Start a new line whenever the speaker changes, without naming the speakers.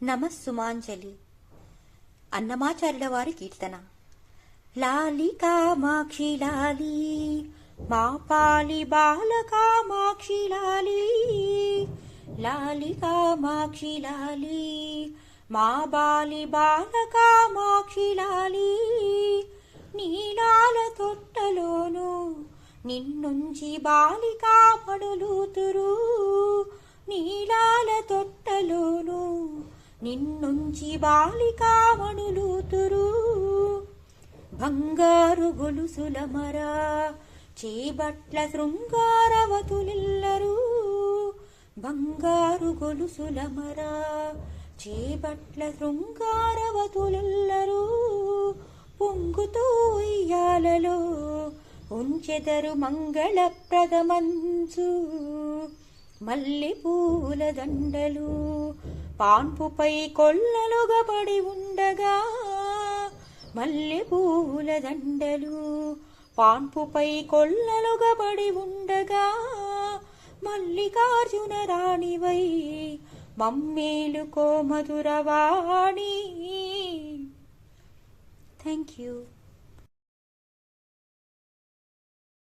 నమస్సుమాంజలి. అన్నమాచార్యుల వారి కీర్తన. లాలి కామాక్షి లాలి, మా పాలి బాల కామాక్షి లాలి. లాలి కామాక్షి లాలి, మా బాలి బాల కామాక్షి లాలి. నీలాల తొట్టలోను నిన్నుంచి బాలికా మడులుతురు. నీలాల తొట్టలోను నిన్నుంచి బాలికా మడులుతురు. బంగారు గొలుసుల మరా చేబట్ల శృంగారవతులెల్లరూ. బంగారు గొలుసుల మరా చేబట్ల శృంగారవతులెల్లరూ. పొంగుతూ ఉయ్యాలలో ఉంచెదరు మంగళప్రదమంచు. మల్లె పూల దండలు పాన్పుపై కొల్లలుగా పడి ఉండగా. మల్లె పూల దండలు పాన్పుపై కొల్లలుగా పడి ఉండగా. మల్లికార్జున రాణివై మమ్మేలుకో మధురవాణి. Thank you.